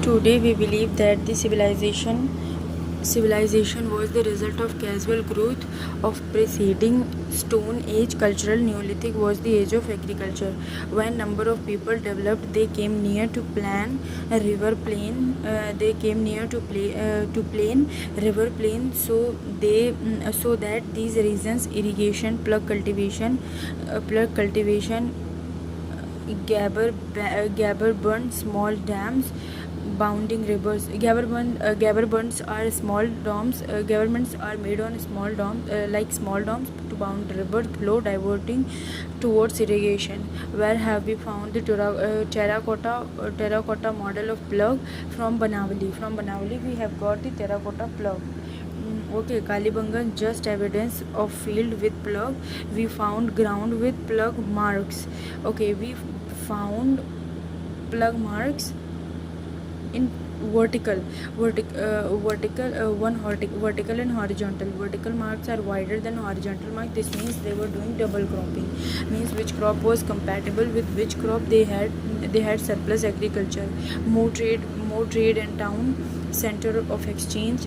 Today we believe that the civilization was the result of casual growth of preceding Stone Age. Cultural Neolithic was the age of agriculture. When number of people developed, they came near to plan a river plain. They came near to plain river plain. So that these reasons irrigation, plug cultivation, Gabber burn small dams, bounding rivers. Gabber are small dams. Governments are made on small dams, like small dams to bound river flow, diverting towards irrigation. Where have we found the terracotta model of plug? From Banavali. From Banavali, we have got the terracotta plug. Okay, Kalibangan, just evidence of field with plug. We found ground with plug marks. Okay, we found plug marks in vertical and horizontal. Vertical marks are wider than horizontal marks. This means they were doing double cropping, means which crop was compatible with which crop. They had surplus agriculture, more trade and town center of exchange.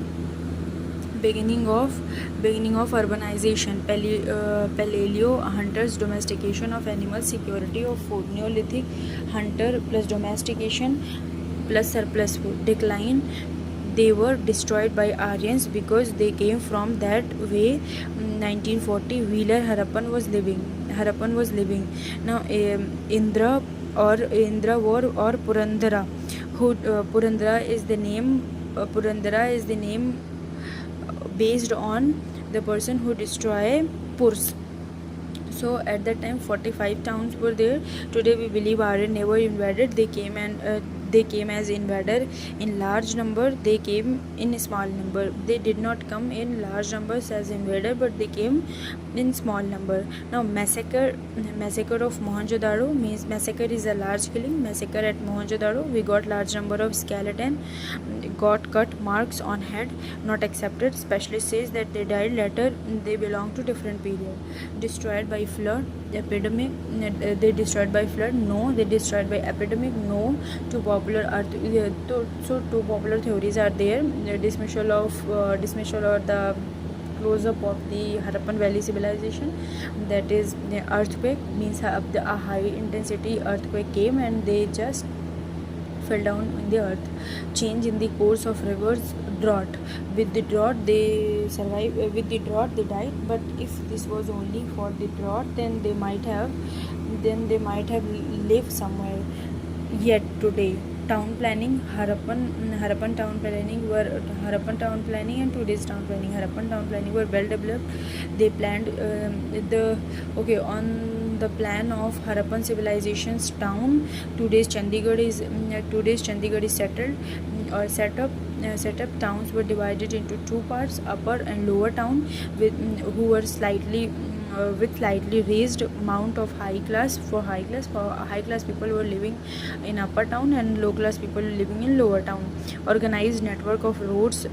Beginning of urbanization. Paleo hunters, domestication of animals, security of food. Neolithic, hunter plus domestication plus surplus food. Decline, they were destroyed by Aryans because they came from that way. 1940, Wheeler, Harappan was living. Now Indra or Purandara, who Purandara is the name based on the person who destroyed Purs. So at that time 45 towns were there. Today we believe Aryan never invaded. They came as invader in large number. They came in small number. They did not come in large numbers as invader, but they came in small number. Now massacre of Mohenjo-daro means massacre is a large killing. Massacre at Mohenjo-daro, we got large number of skeleton, got cut marks on head, not accepted. Specialist says that they died later. They belong to different period. Destroyed by flood, epidemic. They destroyed by flood? No. They destroyed by epidemic? No. Two popular theories are there. Dismissal or the close-up of the Harappan Valley civilization, that is the earthquake, means a high intensity earthquake came and they just fell down in the earth. Change in the course of rivers. Drought. With the drought they survived. With the drought they died. But if this was only for the drought, then they might have lived somewhere. Yet today, town planning, Harappan town planning and today's town planning. Harappan town planning were well developed. They planned on the plan of Harappan civilization's town. Today's Chandigarh is settled or set up. Towns were divided into two parts: upper and lower town, with slightly raised mount of high class. For high class people were living in upper town and low class people living in lower town. Organized network of roads.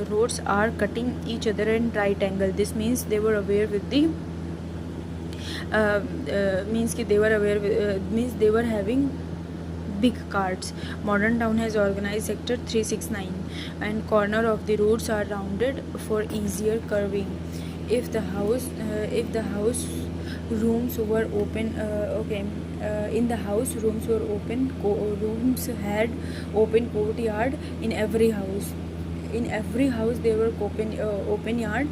Roads are cutting each other in right angle. This means they were aware with the means they were having big carts. Modern town has organized sector 369 and corner of the roads are rounded for easier curving. If the house rooms were open, in the house rooms were open. Rooms had open courtyard in every house. There were open yard.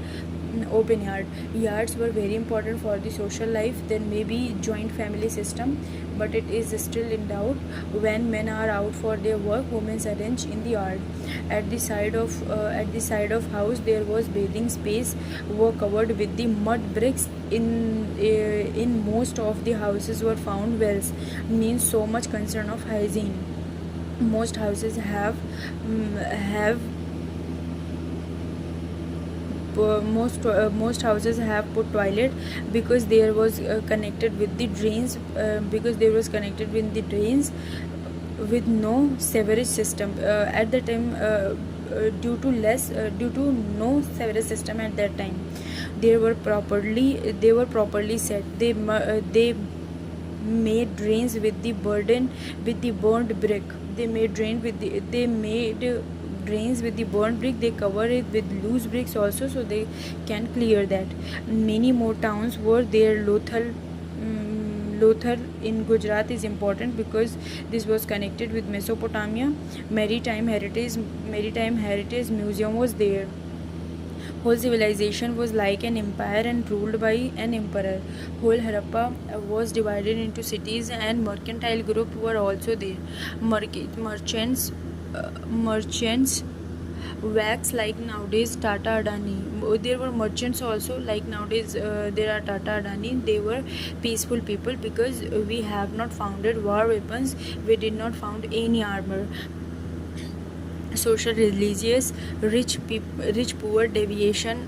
Yards were very important for the social life. There may be joint family system, but it is still in doubt. When men are out for their work, women arrange in the yard. At the side of house there was bathing space, were covered with the mud bricks. In most of the houses were found wells, means so much concern of hygiene. Most houses have most houses have put toilet because there was connected with the drains, with no sewerage system at the time. Due to no sewerage system at that time, they were properly set. They made drains with the burned brick. they made drains with the burnt brick. They cover it with loose bricks also, so they can clear that. Many more towns were there. Lothal in Gujarat is important because this was connected with Mesopotamia. Maritime Heritage Museum was there. Whole civilization was like an empire and ruled by an emperor. Whole Harappa was divided into cities, and mercantile group were also there. Merchants wax like nowadays Tata Adani. There were merchants also like nowadays there are Tata Adani. They were peaceful people because we have not founded war weapons. We did not found any armor. Social, religious, rich poor dividation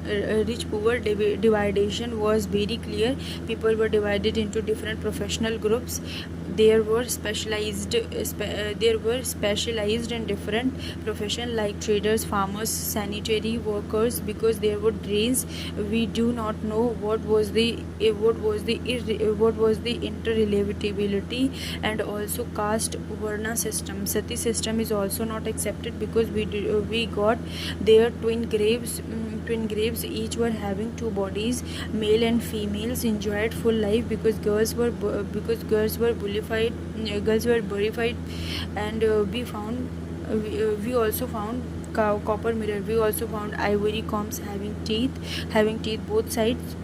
was very clear. People were divided into different professional groups. There were specialized in different profession like traders, farmers, sanitary workers. Because there were drains, we do not know what was the interrelativity. And also caste varna system. Sati system is also not accepted because we got their twin graves. Each were having two bodies. Male and females enjoyed full life because girls were buried. And we also found copper mirror. We also found ivory combs having teeth both sides,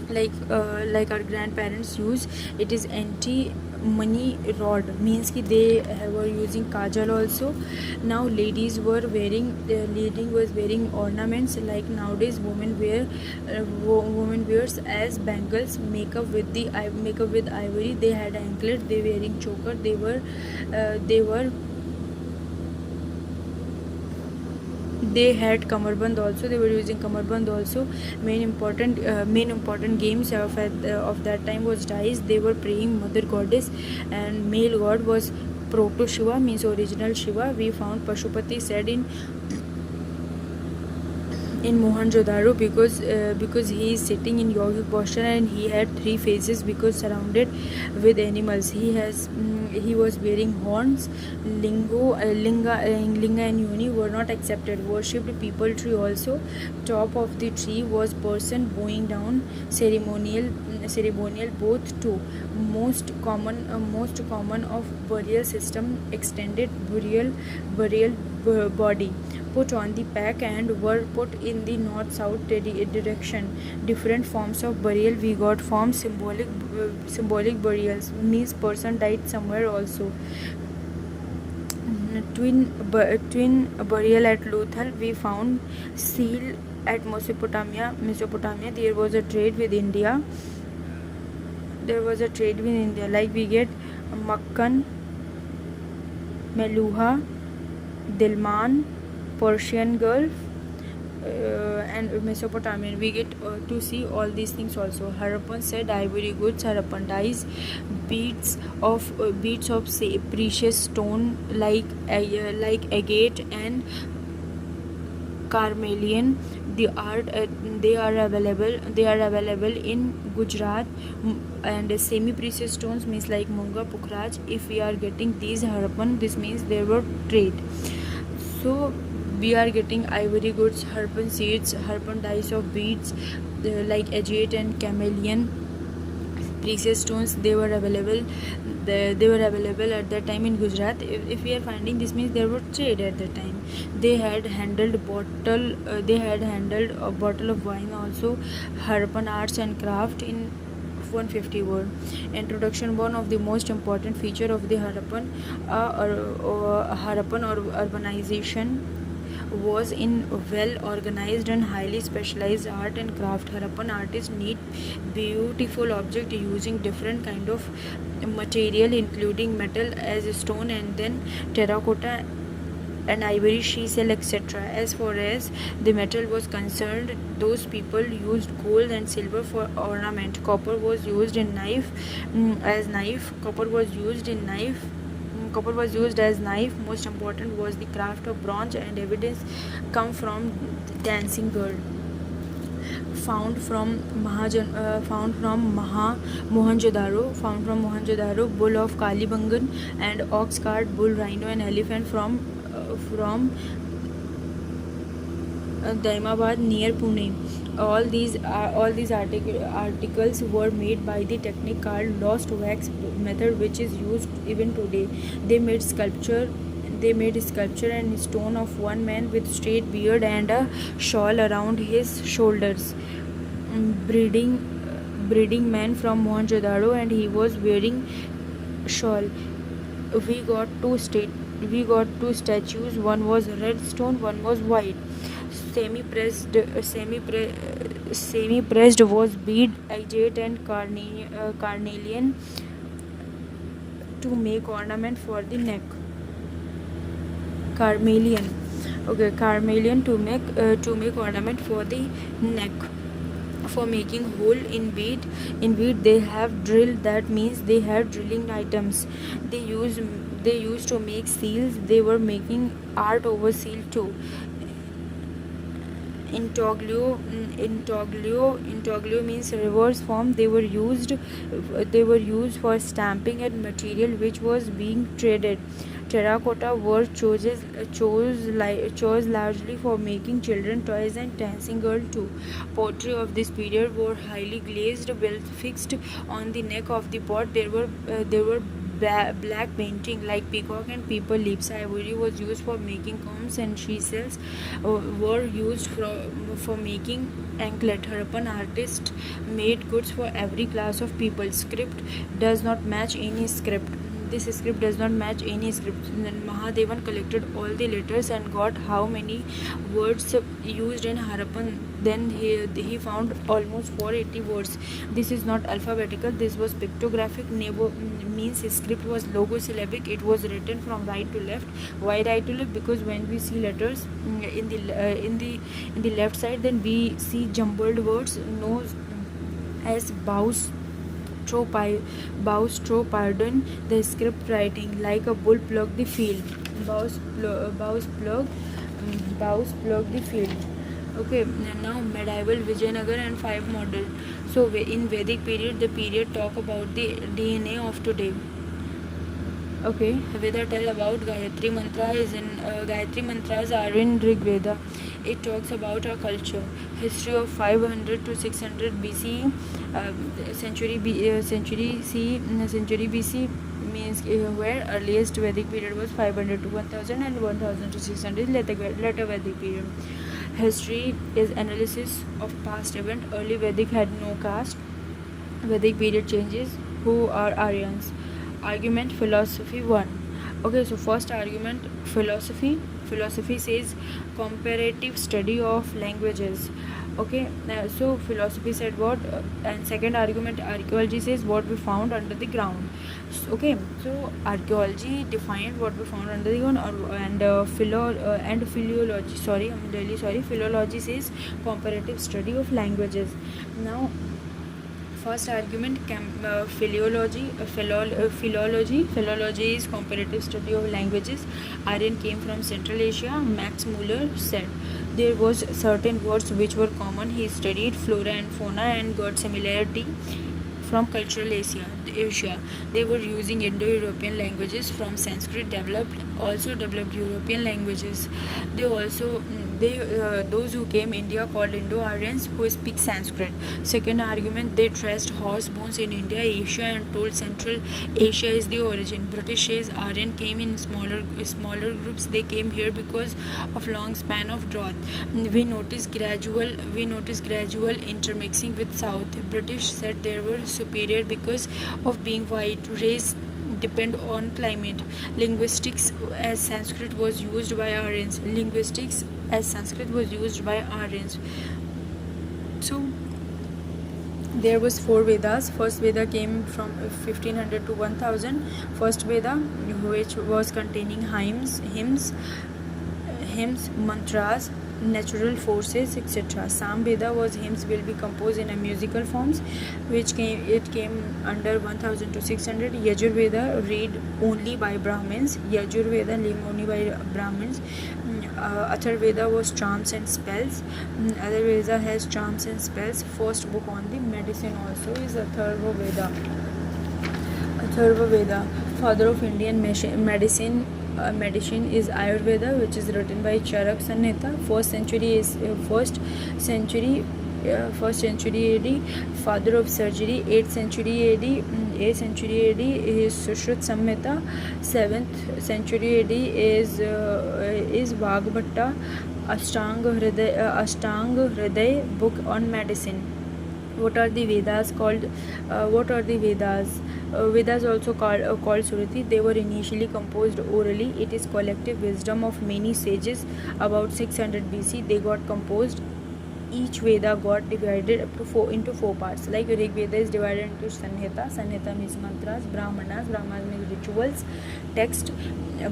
like our grandparents use. It is anti money rod, means ki they were using kajal also. Now ladies was wearing ornaments like nowadays women wears as bangles. Makeup with ivory. They had anklet. They wearing choker. They had kamarband also. They were using kamarband also. Main important games of that time was dice. They were praying mother goddess, and male god was proto Shiva, means original Shiva. We found Pashupati said in Mohenjo-daro because he is sitting in yogic posture, and he had three faces because surrounded with animals. He was wearing horns. Linga and Yoni were not accepted. Worshipped people tree also. Top of the tree was person bowing down. Ceremonial both two. Most common of burial system. Extended burial body put on the back and were put in the north-south direction. Different forms of burial we got from symbolic burials, means person died somewhere also. Twin burial at Lothal. We found seal at Mesopotamia. There was a trade with India. Like we get Makkan, Meluha, Dilman, Persian Gulf, and Mesopotamian. We get to see all these things also. Harappan said ivory goods. Harappan dies. Beads of say precious stone like agate and carmelian. They are available in Gujarat. And semi-precious stones means like Munga, Pukhraj. If we are getting these Harappan, this means there were trade. So we are getting ivory goods, Harappan seeds, Harappan dyes of beads like agate and chameleon. Precious stones, they were available at that time in Gujarat. If we are finding, this means there were trade at that time. They had handled a bottle of wine also. Harappan arts and craft in 150 word. Introduction. One of the most important feature of the Harappan urbanization was in well organized and highly specialized art and craft. Harappan artists need beautiful object using different kind of material, including metal as stone, and then terracotta and ivory, chisel, etc. As far as the metal was concerned, those people used gold and silver for ornament. Copper was used as knife. Most important was the craft of bronze, and evidence come from the dancing girl. found from Mohenjo-daro, bull of Kalibangan, and ox cart, bull, rhino, and elephant from Daimabad near Pune. All these articles were made by the technique called lost wax method, which is used even today. They made sculpture and stone of one man with straight beard and a shawl around his shoulders. Breeding man from Mohenjo-daro, and he was wearing shawl. We got two statues. One was red stone, one was white. Semi-pressed was bead, agate, and carnelian to make ornament for the neck. Carmelian to make ornament for the neck. For making hole in bead, they have drill. That means they had drilling items. They used to make seals. They were making art over seal too. Intaglio means reverse form. They were used for stamping and material which was being traded. Terracotta were chose largely for making children toys and dancing girl too. Pottery of this period were highly glazed, well fixed on the neck of the pot. There were black painting like peacock and people leaves. Ivory was used for making combs, and shells were used for making anklet. Harappan artists made goods for every class of people. Script does not match any script. This script does not match any script. Mahadevan collected all the letters and got how many words used in Harappan. Then he found almost 480 words. This is not alphabetical. This was pictographic. Means script was logosyllabic. It was written from right to left. Why right to left? Because when we see letters in the left side, then we see jumbled words known as bows. Pardon the script writing like a bull plug the field. Bows plug the field. Okay, now medieval Vijayanagar and 5 model. So in Vedic period, the period talk about the DNA of today. Okay, Veda tell about Gayatri Mantra Gayatri Mantras are in Rig Veda. It talks about our culture. History of 500 to 600 BC, century BC means where earliest Vedic period was 500 to 1000 and 1000 to 600 later Vedic period. History is analysis of past event. Early Vedic had no caste. Vedic period changes. Who are Aryans? Argument philosophy 1. Okay, so first argument philosophy says comparative study of languages. Okay, so philosophy said what, and second argument archaeology says what we found under the ground. Okay, so archaeology defined what we found under the ground, philology says comparative study of languages. Now first argument, philology is comparative study of languages. Aryan came from Central Asia. Max Muller said there was certain words which were common. He studied flora and fauna and got similarity from cultural Asia. They were using Indo-European languages from Sanskrit developed European languages. Those who came India called Indo-Aryans who speak Sanskrit. Second argument, they traced horse bones in India, Asia and told Central Asia is the origin. British says Aryan came in smaller groups. They came here because of long span of drought. We notice gradual intermixing with South. British said they were superior because of being white. Race depend on climate. Linguistics as Sanskrit was used by Aryans. So there was 4 Vedas. First Veda came from 1500 to 1000. First Veda, which was containing hymns, mantras, natural forces, etc. Samveda was hymns will be composed in a musical forms, which came under 1000 to 600. Yajurveda read only by Brahmins. Yajurveda live only by Brahmins. Atharveda was charms and spells. Atharveda has charms and spells. First book on the medicine also is Atharva Veda. Atharva Veda, father of Indian medicine. Medicine is Ayurveda, which is written by Charak Sanhita. First century AD. Father of surgery, 8th century AD. 8th century AD is Sushruta Samhita. 7th century AD is Vagbhatta. Ashtang Hriday book on medicine. What are the Vedas called? Vedas also called Suruti. They were initially composed orally. It is collective wisdom of many sages. About 600 BC, they got composed. Each Veda got divided up to into four parts. Like Rig Veda is divided into Sanhita. Sanhita means mantras. Brahmanas means rituals. Text.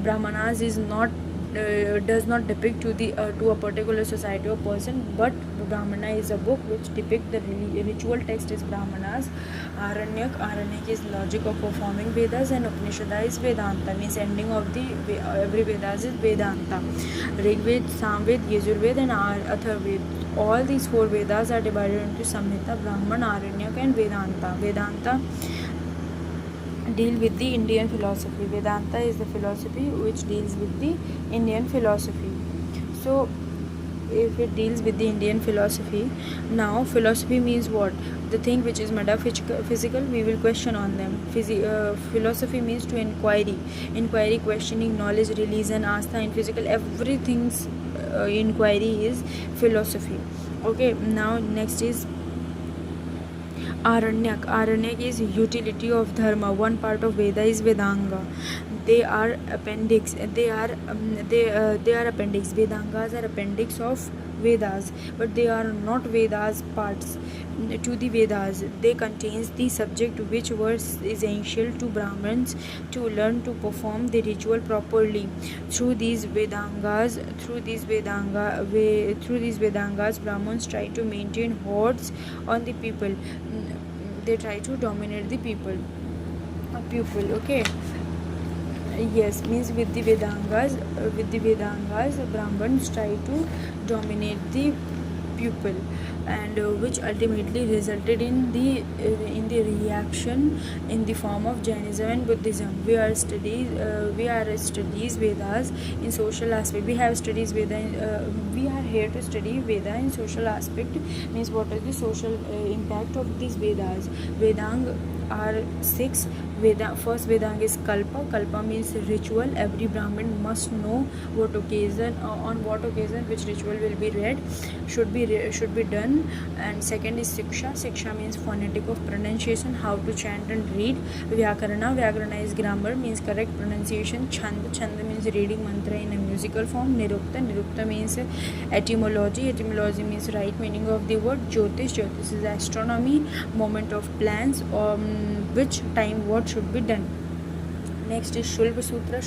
Brahmanas is not does not depict to a particular society or person, but Brahmana is a book which depicts the ritual text is Brahmanas. Aranyak is logic of performing Vedas, and Upanishada is Vedanta, means ending of the every Vedas is Vedanta. Rigved, Samved, Yajurved and Atharved. All these four Vedas are divided into Samhita, Brahman, Aranyak and Vedanta. Vedanta deal with the Indian philosophy. Vedanta is the philosophy which deals with the Indian philosophy. So if it deals with the Indian philosophy, now philosophy means what? The thing which is metaphysical, we will question on them. Philosophy means to inquiry, questioning, knowledge, religion, astha, in physical, everything's inquiry is philosophy. Okay, now next is Aranyak. Aranyak is utility of dharma. One part of Veda is Vedanga. They are appendix. They are appendix. Vedangas are appendix of Vedas, but they are not Vedas parts to the Vedas. They contains the subject which was essential to Brahmins to learn to perform the ritual properly. Through these Vedangas, Brahmins try to maintain hordes on the people. They try to dominate the pupil. Okay. Yes, means with the Vedangas, Brahmins try to dominate the pupil, and which ultimately resulted in the reaction in the form of Jainism and Buddhism. We are studies Vedas in social aspect. We are here to study Veda in social aspect, means what is the social impact of these Vedas. Vedang are 6. First Vedang is Kalpa. Kalpa means ritual. Every Brahmin must know on what occasion which ritual will be read, should be done. And second is Siksha. Siksha means phonetic of pronunciation, how to chant and read. Vyakarana is grammar, means correct pronunciation. Chanda means reading mantra in a musical form. Nirukta means etymology. Etymology means right meaning of the word. Jyotish is astronomy, moment of plans, which time what should be done. Next is Shulva Sutra.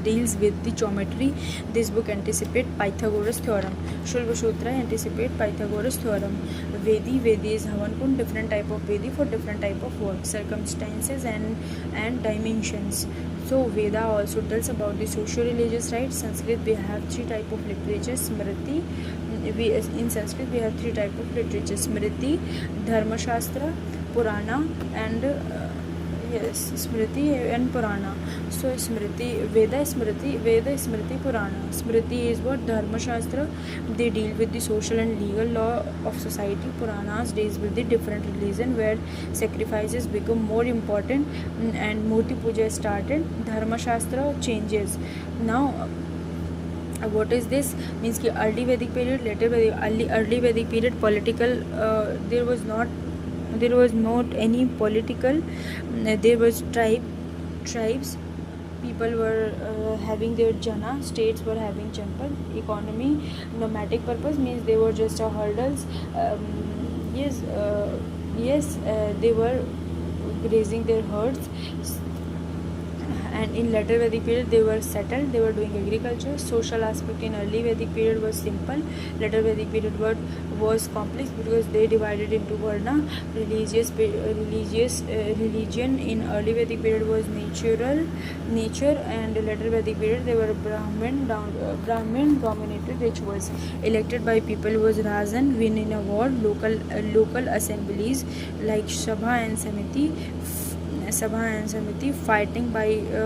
Deals with the geometry. This book anticipates Pythagoras theorem. Shulva Sutra anticipates Pythagoras theorem. Vedi is Havan, different type of Vedi for different type of work, circumstances and dimensions. So Veda also tells about the socio-religious rights. Sanskrit, we have 3 type of literature. Smriti. In Sanskrit we have 3 type of literature: Smriti, Dharma Shastra, Purana, and Smriti and Purana. So Veda, Smriti, Purana. Smriti is what? Dharma Shastra. They deal with the social and legal law of society. Puranas deals with the different religion where sacrifices become more important and Murti Puja started. Dharma Shastra changes. Now what is this? Means ki early Vedic period, later Vedic, early Vedic period, political, there was not any political. There was tribes. People were having their jana. States were having temple. Economy, nomadic purpose, means they were just hurdles. They were grazing their herds. and in later Vedic period they were settled, they were doing agriculture. Social aspect in early Vedic period was simple. Later Vedic period was complex because they divided into varna. Religion in early Vedic period was nature, and later Vedic period they were Brahmin dominated rituals. Elected by people was Rajan, winning award. Local assemblies like Sabha and Samiti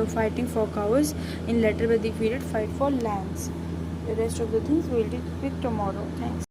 fighting for cows. In later Vedic period fight for lands. The rest of the things we will take tomorrow. Thanks.